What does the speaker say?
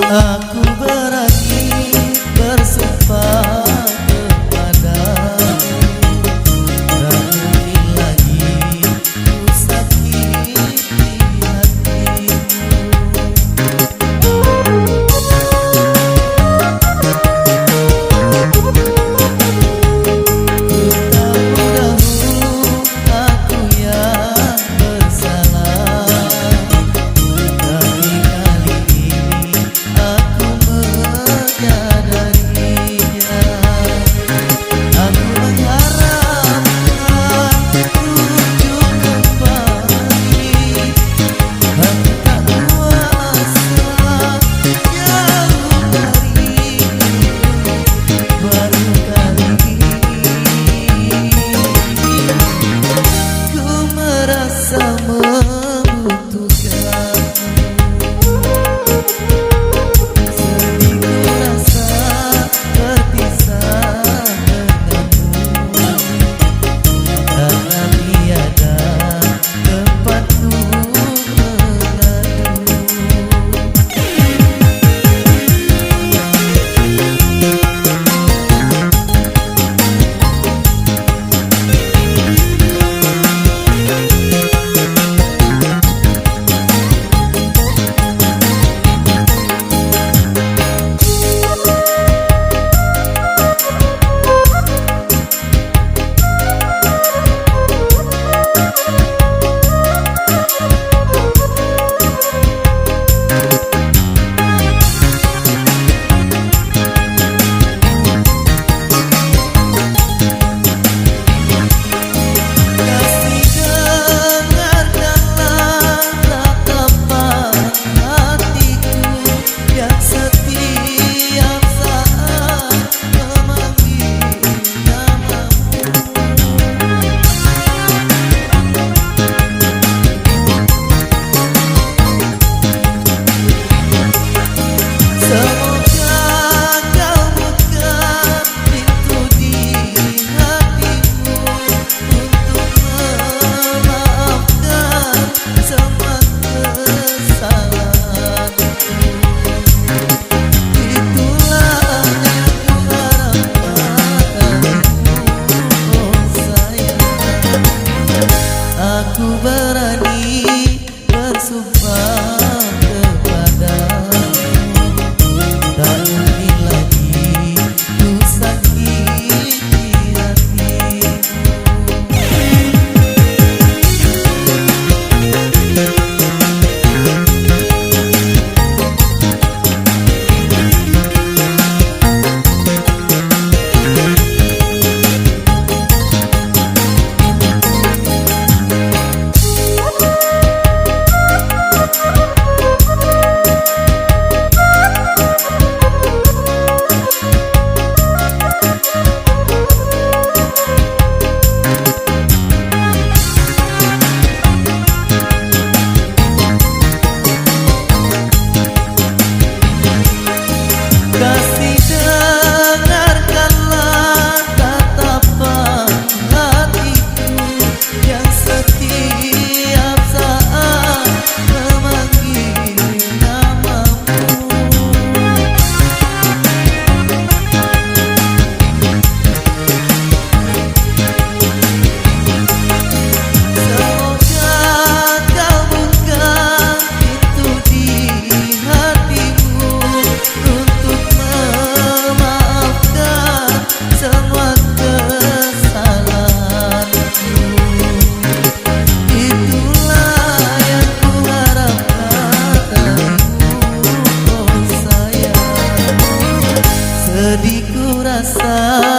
Aku berani bersumpah kepadamu, tak mungkin lagi ku sakiti hatimu. Ku tahu dahulu aku yang bersalah, tapi kali ini aku menyadarinya. Aku mengharapkan rujuk kembali, aku tak kuasa jauh darimu. Baru kali ini ku merasa membutuhkanmu. Sedih ku rasa berpisah denganmu, karena tiada tempat untuk mengadu. Kasih dengarkanlah tatapan hatiku yang setiap saat memanggil namamu. Semoga kau buka pintu di hatimu untuk memaafkan semua kesalahanku. Itulah yang kuharapkan darimu, oh sayang. Aku berani bersumpah kepadamu, tak mungkin lagi ku sakiti hatimu. Kasih dengarkanlah tatapan hatiku yang setiap saat memanggil namamu. Semoga kau buka pintu di hatimu untuk memaafkan semua kesalahanku. Itulah yang kuharapkan darimu, oh sayang. Sedih ku rasa